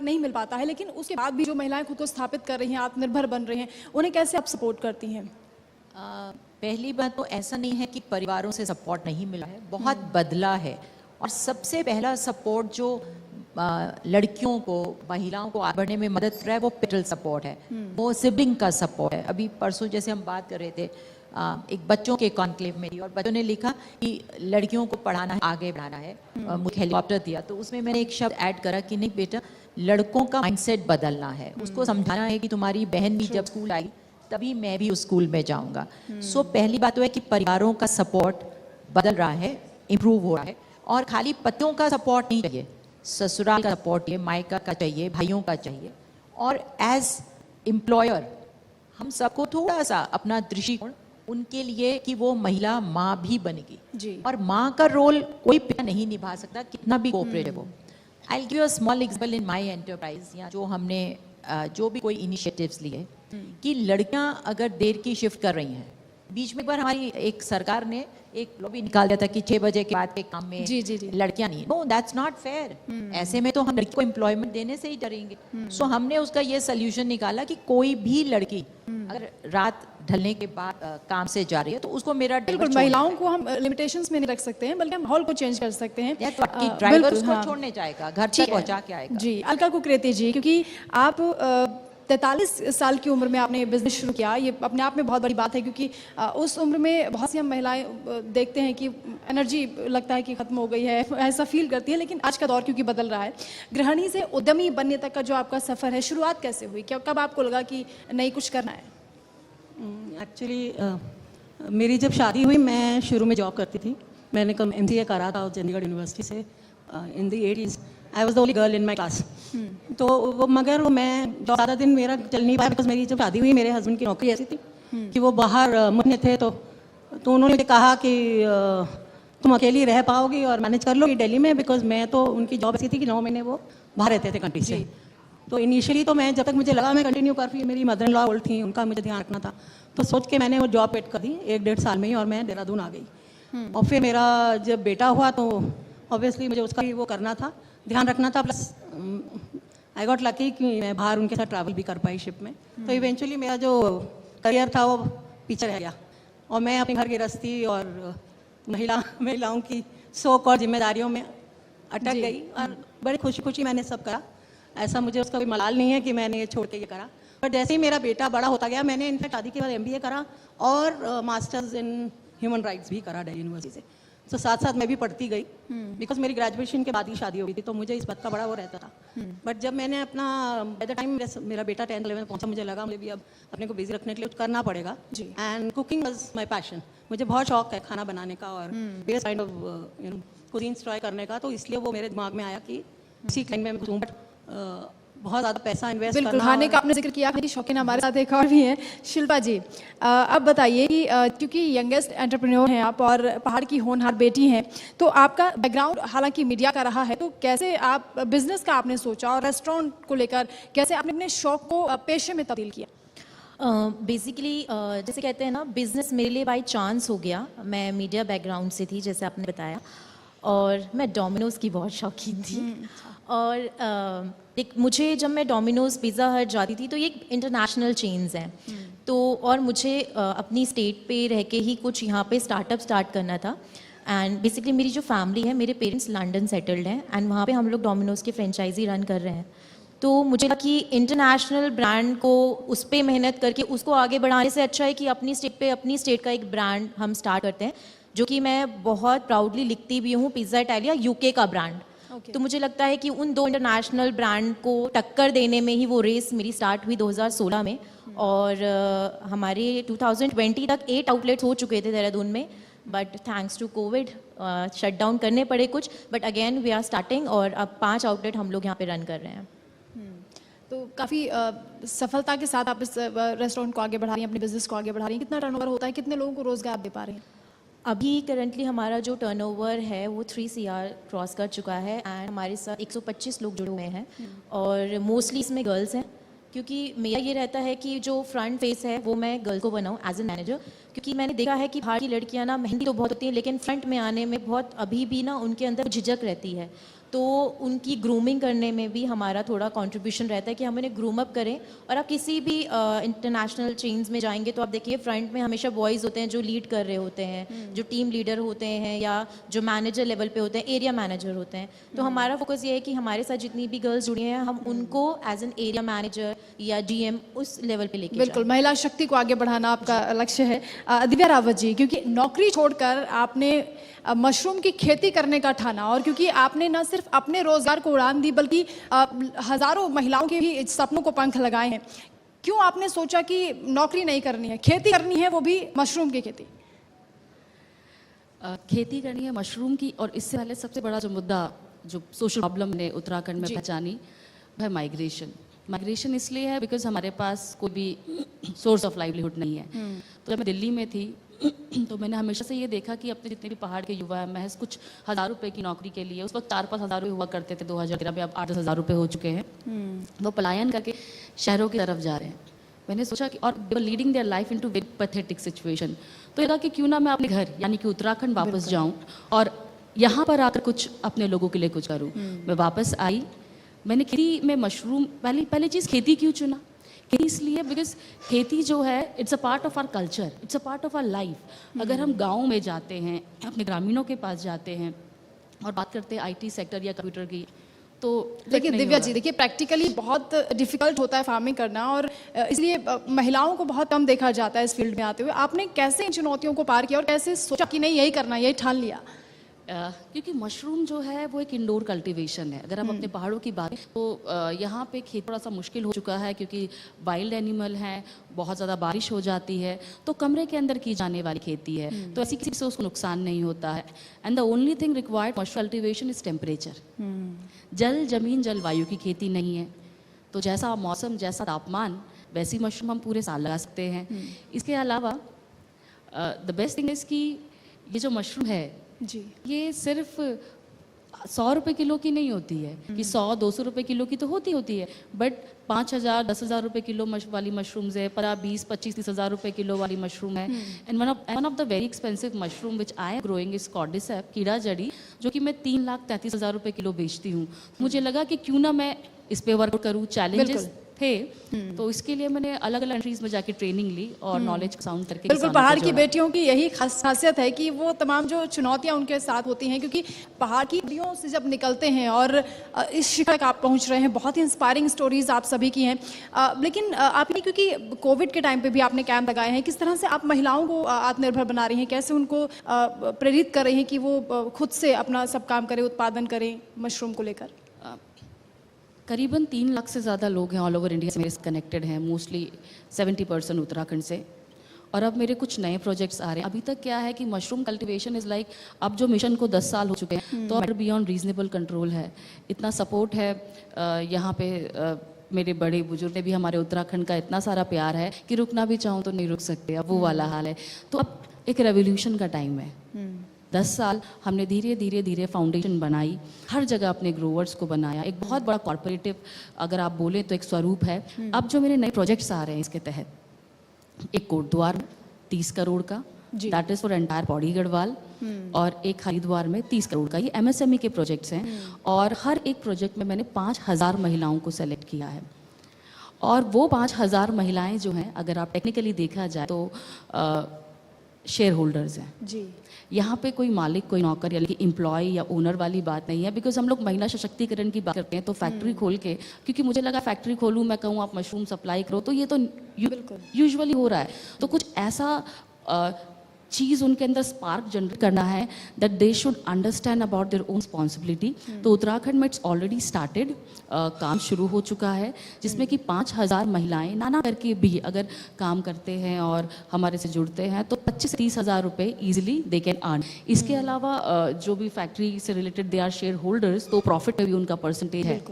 नहीं मिल पाता है, लेकिन उसके बाद भी जो महिलाएं खुद को स्थापित कर रही हैं, आत्मनिर्भर बन रही हैं, उन्हें कैसे आप सपोर्ट करती हैं? पहली बात तो ऐसा नहीं है कि परिवारों से सपोर्ट नहीं मिला है, बहुत बदला है। और सबसे पहला सपोर्ट जो लड़कियों को, महिलाओं को आगे बढ़ने में मदद कर रहा है वो पेरेंटल सपोर्ट है, वो सिबलिंग का सपोर्ट है। अभी परसों जैसे हम बात कर रहे थे एक बच्चों के कॉन्क्लेव में थी और बच्चों ने लिखा कि लड़कियों को पढ़ाना है, आगे बढ़ाना है, मुझे हेलीकॉप्टर दिया। तो उसमें मैंने एक शब्द ऐड करा कि नहीं बेटा, लड़कों का माइंडसेट बदलना है, उसको समझाना है कि तुम्हारी बहन भी जब स्कूल आई तभी मैं भी उस स्कूल में जाऊंगा। सो पहली बात तो है कि परिवारों का सपोर्ट बदल रहा है, इम्प्रूव हो रहा है। और खाली पतियों का सपोर्ट नहीं चाहिए, ससुराल का सपोर्ट चाहिए, मायका का चाहिए, भाइयों का चाहिए। और एज एम्प्लॉयर हम सबको थोड़ा सा अपना दृष्टिकोण उनके लिए कि वो महिला माँ भी बनेगी जी। और माँ का रोल कोई पिता नहीं निभा सकता, कितना भी कोऑपरेटिव हो। I will give a small example in my enterprise, या जो हमने जो भी कोई इनिशिएटिव्स लिए कि लड़कियां अगर देर की शिफ्ट कर रही हैं, बीच में एक बार हमारी एक सरकार ने एक लॉबी निकाल दिया था कि 6 बजे के बाद के काम में जी। लड़कियां नहीं। No, that's not fair. ऐसे में तो हम लड़की को एम्प्लॉयमेंट देने से ही डरेंगे। सो हमने उसका ये सोल्यूशन निकाला कि कोई भी लड़की अगर रात ढलने के बाद काम से जा रही है तो उसको मेरा बिल्कुल, महिलाओं को हम लिमिटेशंस में नहीं रख सकते हैं, बल्कि हम माहौल को चेंज कर सकते हैं। ड्राइवर उसको छोड़ने जाएगा, घर तक पहुंचा के आएगा। जी, अलका कुकरेती जी, क्योंकि आप 43 साल की उम्र में आपने बिजनेस शुरू किया, ये अपने आप में बहुत बड़ी बात है, क्योंकि उस उम्र में बहुत सी हम महिलाएं देखते हैं कि एनर्जी लगता है कि ख़त्म हो गई है, ऐसा फील करती है। लेकिन आज का दौर क्योंकि बदल रहा है, गृहिणी से उद्यमी बनने तक का जो आपका सफ़र है, शुरुआत कैसे हुई? क्या कब आपको लगा कि नहीं, कुछ करना है? एक्चुअली मेरी जब शादी हुई, मैं शुरू में जॉब करती थी। मैंने कम MCA करा था चंडीगढ़ यूनिवर्सिटी से in the 80s। I was the only girl in my class. तो वो मगर वो मैं ज़्यादा दिन मेरा चल नहीं पाया, बिकॉज मेरी जब शादी हुई मेरे हस्बैंड की नौकरी ऐसी थी कि वो बाहर मुन्ने थे। तो उन्होंने मुझे कहा कि तुम अकेली रह पाओगी और मैनेज कर लोगी दिल्ली में, बिकॉज मैं तो उनकी जॉब ऐसी थी कि 9 महीने वो बाहर रहते थे कंट्री से। तो इनिशियली तो मैं, जब तक मुझे लगा मैं कंटिन्यू कर, फिर मेरी मदर इन लॉ ओल्ड थी, उनका मुझे ध्यान रखना था, तो सोच के मैंने वो जॉब पेट कर दी 1-1.5 साल में ही, और मैं देहरादून आ गई। और फिर मेरा जब बेटा हुआ तो ऑब्वियसली मुझे उसका भी वो करना था, ध्यान रखना था, प्लस आई गॉट लकी कि मैं बाहर उनके साथ ट्रैवल भी कर पाई शिप में। तो इवेंचुअली मेरा जो करियर था वो पीछे रह गया और मैं अपनी घर गृहस्थी और महिलाओं की शौक और जिम्मेदारियों में अटक गई। और बड़ी खुशी खुशी मैंने सब करा, ऐसा मुझे उसका कोई मलाल नहीं है कि मैंने ये छोड़ के ये करा। पर जैसे ही मेरा बेटा बड़ा होता गया, मैंने इनफैक्ट शादी के बाद MBA करा और मास्टर्स इन ह्यूमन राइट्स भी करा दिल्ली यूनिवर्सिटी से। तो साथ साथ मैं भी पढ़ती गई, बिकॉज मेरी ग्रेजुएशन के बाद ही शादी हो गई थी, तो मुझे इस बात का बड़ा वो रहता था। बट जब मैंने अपना बाय द टाइम मेरा बेटा 10th 11th पहुंचा, मुझे लगा मुझे भी अब अपने को बिजी रखने के लिए कुछ करना पड़ेगा। And cooking was my passion. मुझे बहुत शौक है खाना बनाने का और various kind of cuisines try करने का, तो इसलिए वो मेरे दिमाग में आया कि इसी लाइन में मैं घूम। बट बहुत ज़्यादा पैसा इन्वेस्ट करना। खाने का आपने जिक्र किया, मेरी शौकीन हमारे साथ एक और भी हैं, शिल्पा जी। अब बताइए कि क्योंकि यंगेस्ट एंटरप्रेन्योर हैं आप और पहाड़ की होनहार बेटी हैं, तो आपका बैकग्राउंड हालांकि मीडिया का रहा है, तो कैसे आप बिजनेस का आपने सोचा और रेस्टोरेंट को लेकर कैसे आपने अपने शौक को पेशे में तब्दील किया? बेसिकली जैसे कहते हैं ना, बिज़नेस मेरे लिए बाय चांस हो गया। मैं मीडिया बैकग्राउंड से थी, जैसे आपने बताया, और मैं डोमिनोज़ की बहुत शौकीन थी। और मुझे जब मैं डोमिनोज़, पिज़्ज़ा हट जाती थी, तो ये इंटरनेशनल चेन्स हैं, तो और मुझे अपनी स्टेट पे रह के ही कुछ यहाँ पे स्टार्टअप स्टार्ट करना था। एंड बेसिकली मेरी जो फैमिली है, मेरे पेरेंट्स लंदन सेटल्ड हैं एंड वहाँ पे हम लोग डोमिनोज़ की फ्रेंचाइजी रन कर रहे हैं। तो मुझे लगा कि इंटरनेशनल ब्रांड को उस पर मेहनत करके उसको आगे बढ़ाने से अच्छा है कि अपनी स्टेट पे, अपनी स्टेट का एक ब्रांड हम स्टार्ट करते हैं, जो कि मैं बहुत प्राउडली लिखती भी हूँ, पिज़्ज़ा इटालिया UK का ब्रांड। तो मुझे लगता है कि उन 2 इंटरनेशनल ब्रांड को टक्कर देने में ही वो रेस मेरी स्टार्ट हुई 2016 में। और हमारे 2020 तक 8 आउटलेट्स हो चुके थे देहरादून में, but thanks to Covid shut down करने पड़े कुछ, but again we are starting और अब 5 आउटलेट हम लोग यहाँ पे रन कर रहे हैं। तो काफ़ी सफलता के साथ आप इस रेस्टोरेंट को आगे बढ़ा रही हैं, अपने बिजनेस को आगे बढ़ा रही हैं। कितना टर्नओवर होता है, कितने लोगों को रोजगार दे पा रही हैं? अभी करंटली हमारा जो टर्नओवर है वो 3 CR क्रॉस कर चुका है एंड हमारे साथ 125 लोग जुड़े हुए हैं और मोस्टली इसमें गर्ल्स हैं, क्योंकि मेरा ये रहता है कि जो फ्रंट फेस है वो मैं गर्ल को बनाऊँ एज ए मैनेजर। क्योंकि मैंने देखा है कि बाहर की लड़कियां ना मेहंदी तो बहुत होती हैं, लेकिन फ्रंट में आने में बहुत अभी भी ना उनके अंदर झिझक रहती है। तो उनकी ग्रूमिंग करने में भी हमारा थोड़ा कंट्रीब्यूशन रहता है कि हम उन्हें ग्रूम अप करें। और आप किसी भी इंटरनेशनल चेन्स में जाएंगे तो आप देखिए फ्रंट में हमेशा बॉयज़ होते हैं जो लीड कर रहे होते हैं, जो टीम लीडर होते हैं या जो मैनेजर लेवल पे होते हैं, एरिया मैनेजर होते हैं। तो हमारा फोकस ये है कि हमारे साथ जितनी भी गर्ल्स जुड़ी हैं हम उनको एज एन एरिया मैनेजर या GM उस लेवल पे लेके बिल्कुल, महिला शक्ति को आगे बढ़ाना आपका लक्ष्य है। दिव्या रावत जी, क्योंकि नौकरी छोड़कर आपने मशरूम की खेती करने का ठाना, और क्योंकि आपने न सिर्फ अपने रोजगार को उड़ान दी बल्कि हजारों महिलाओं के भी सपनों को पंख लगाए हैं, क्यों आपने सोचा कि नौकरी नहीं करनी है, खेती करनी है, वो भी मशरूम की खेती? खेती करनी है मशरूम की, और इससे पहले सबसे बड़ा जो मुद्दा जो सोशल प्रॉब्लम ने उत्तराखंड में पहचानी है माइग्रेशन। माइग्रेशन इसलिए है बिकॉज हमारे पास कोई भी सोर्स ऑफ लाइवलीहुड नहीं है। तो जब मैं दिल्ली में थी तो मैंने हमेशा से ये देखा कि अपने जितने भी पहाड़ के युवा हैं महज कुछ हज़ार रुपए की नौकरी के लिए, उस वक्त 4-5 हज़ार रुपये हुआ करते थे 2013 में, अब 8-10 हज़ार रुपये हो चुके हैं, वो पलायन करके शहरों की तरफ जा रहे हैं। मैंने सोचा कि और they were leading their life into very pathetic situation. तो ये था कि क्यों ना मैं अपने घर यानी कि उत्तराखंड वापस जाऊं और यहाँ पर आकर कुछ अपने लोगों के लिए कुछ करूँ। मैं वापस आई, मैंने खेती में मशरूम, पहली चीज़ खेती क्यों चुना? खेती इसलिए बिकॉज खेती जो है it's a part of our culture, it's a part of our life. अगर हम गाँव में जाते हैं, अपने ग्रामीणों के पास जाते हैं और बात करते हैं IT सेक्टर या कंप्यूटर की, तो देखिए दिव्या जी, देखिए प्रैक्टिकली बहुत डिफिकल्ट होता है फार्मिंग करना, और इसलिए महिलाओं को बहुत कम देखा जाता है इस फील्ड में आते हुए। आपने कैसे इन चुनौतियों को पार किया और कैसे सोचा कि नहीं यही करना, यही ठान लिया? क्योंकि मशरूम जो है वो एक इंडोर कल्टीवेशन है। अगर हम अपने पहाड़ों की बात तो यहाँ पे खेती थोड़ा सा मुश्किल हो चुका है क्योंकि वाइल्ड एनिमल हैं, बहुत ज़्यादा बारिश हो जाती है, तो कमरे के अंदर की जाने वाली खेती है, तो ऐसी किसी से उसको नुकसान नहीं होता है। And the only thing required mushroom cultivation is temperature. जल, जमीन, जलवायु की खेती नहीं है, तो जैसा मौसम, जैसा तापमान, वैसी मशरूम हम पूरे साल लगा सकते हैं। इसके अलावा द बेस्ट थिंग इज़ कि ये जो मशरूम है जी, ये सिर्फ 100 रुपए किलो की नहीं होती है कि 100-200 रुपए किलो की तो होती है, बट 5,000-10,000 रुपए किलो वाली मशरूम्स है, पर 20-25-30 हज़ार रुपए किलो वाली मशरूम है। And one of the very expensive mushroom which I am growing is cordycep, कीड़ा जड़ी, जो कि मैं 3,33,000 रुपए किलो बेचती हूँ। मुझे लगा कि क्यों ना मैं इस पे वर्क करूँ, चैलेंजेस थे, तो इसके लिए मैंने अलग अलग कंट्रीज में जाके ट्रेनिंग ली और नॉलेज साउंड करके। बिल्कुल, पहाड़ की बेटियों की यही खासियत है कि वो तमाम जो चुनौतियां उनके साथ होती हैं, क्योंकि पहाड़ की बेटियों से जब निकलते हैं और इस शिखर तक आप पहुंच रहे हैं, बहुत ही इंस्पायरिंग स्टोरीज आप सभी की हैं। लेकिन आपने, क्योंकि कोविड के टाइम पे भी आपने कैंप लगाए हैं, किस तरह से आप महिलाओं को आत्मनिर्भर बना रही हैं, कैसे उनको प्रेरित कर रही हैं कि वो खुद से अपना सब काम करें, उत्पादन करें मशरूम को लेकर? करीबन 3 लाख से ज़्यादा लोग हैं ऑल ओवर इंडिया से मेरे से कनेक्टेड हैं, मोस्टली 70% उत्तराखंड से। और अब मेरे कुछ नए प्रोजेक्ट्स आ रहे हैं। अभी तक क्या है कि मशरूम कल्टीवेशन इज़ लाइक, अब जो मिशन को 10 साल हो चुके हैं, तो बेटर बियॉन्ड रीजनेबल कंट्रोल है। इतना सपोर्ट है यहाँ पे, मेरे बड़े बुजुर्ग ने भी, हमारे उत्तराखंड का इतना सारा प्यार है कि रुकना भी चाहूँ तो नहीं रुक सकते, अब वो वाला हाल है। तो अब एक रेवोल्यूशन का टाइम है। 10 साल हमने धीरे धीरे फाउंडेशन बनाई, हर जगह अपने ग्रोवर्स को बनाया, एक बहुत बड़ा कॉर्पोरेटिव अगर आप बोले तो एक स्वरूप है। अब जो मेरे नए प्रोजेक्ट्स आ रहे हैं इसके तहत, एक कोटद्वार 30 करोड़ का, that is for entire Pauri Garhwal, और एक हरिद्वार में 30 करोड़ का। ये MSME के प्रोजेक्ट्स हैं, और हर एक प्रोजेक्ट में मैंने 5,000 महिलाओं को सेलेक्ट किया है। और वो 5,000 महिलाएं जो हैं, अगर आप टेक्निकली देखा जाए तो शेयर होल्डर्स हैं जी। यहाँ पे कोई मालिक, कोई नौकर यानी एम्प्लॉय या ओनर वाली बात नहीं है। बिकॉज हम लोग महिला सशक्तिकरण की बात करते हैं, तो फैक्ट्री खोल के, क्योंकि मुझे लगा फैक्ट्री खोलूँ, मैं कहूँ आप मशरूम सप्लाई करो, तो ये तो यूजुअली हो रहा है। तो कुछ ऐसा चीज़ उनके अंदर स्पार्क जनरेट करना है that they should understand about their own responsibility. तो उत्तराखंड में इट्स ऑलरेडी स्टार्टेड, काम शुरू हो चुका है, जिसमें कि 5,000 महिलाएं नाना करके भी अगर काम करते हैं और हमारे से जुड़ते हैं तो 25 से 30 हज़ार रुपये ईजिली दे कैन अर्न। इसके अलावा जो भी फैक्ट्री से related they are share holders, तो प्रॉफिट में भी उनका परसेंटेज है।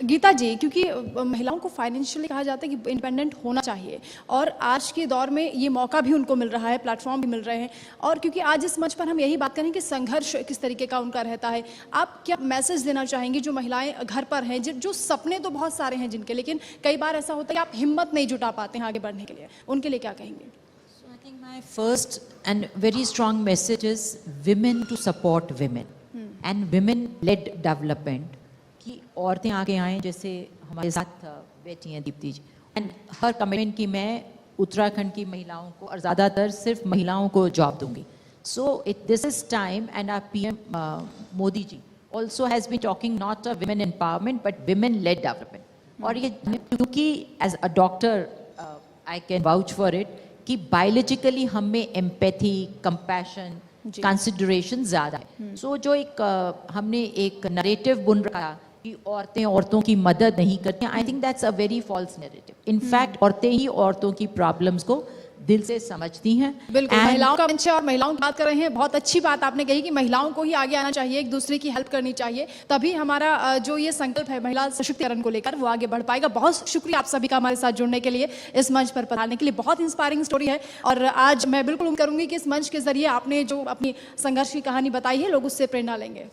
गीता जी, क्योंकि महिलाओं को फाइनेंशियली कहा जाता है कि इंडिपेंडेंट होना चाहिए, और आज के दौर में ये मौका भी उनको मिल रहा है, प्लेटफॉर्म भी मिल रहे हैं, और क्योंकि आज इस मंच पर हम यही बात करें कि संघर्ष किस तरीके का उनका रहता है, आप क्या मैसेज देना चाहेंगे जो महिलाएं घर पर हैं, जो सपने तो बहुत सारे हैं जिनके, लेकिन कई बार ऐसा होता है कि आप हिम्मत नहीं जुटा पाते हैं आगे बढ़ने के लिए, उनके लिए क्या कहेंगे? So I think my first and very strong message is women to support women and women led development कि औरतें आगे आएं, जैसे हमारे साथ बैठी हैं दीप्ति जी, एंड हर कमिटमेंट की मैं उत्तराखंड की महिलाओं को और ज़्यादातर सिर्फ महिलाओं को जॉब दूंगी. So this is time, and our PM Modi ji also has been talking not of women empowerment but women led development. और ये क्योंकि as a doctor I can vouch for it कि biologically हम में empathy, compassion, consideration ज़्यादा है. So जो एक हमने एक narrative बुन रखा कि औरतें औरतों की मदद नहीं करती, I think that's a very false narrative. In fact औरतें ही औरतों की problems को दिल से समझती हैं. बिल्कुल, महिलाओं का मंच है और महिलाओं की बात कर रहे हैं. बहुत अच्छी बात आपने कही कि महिलाओं को ही आगे आना चाहिए, एक दूसरे की हेल्प करनी चाहिए, तभी हमारा जो ये संकल्प है महिला सशक्तिकरण को लेकर वो आगे बढ़ पाएगा. बहुत शुक्रिया आप सभी का हमारे साथ जुड़ने के लिए, इस मंच पर पधारने के लिए. बहुत इंस्पायरिंग स्टोरी है और आज मैं बिल्कुल उम्मीद करूंगी कि इस मंच के जरिए आपने जो अपनी संघर्ष की कहानी बताई है लोग उससे प्रेरणा लेंगे.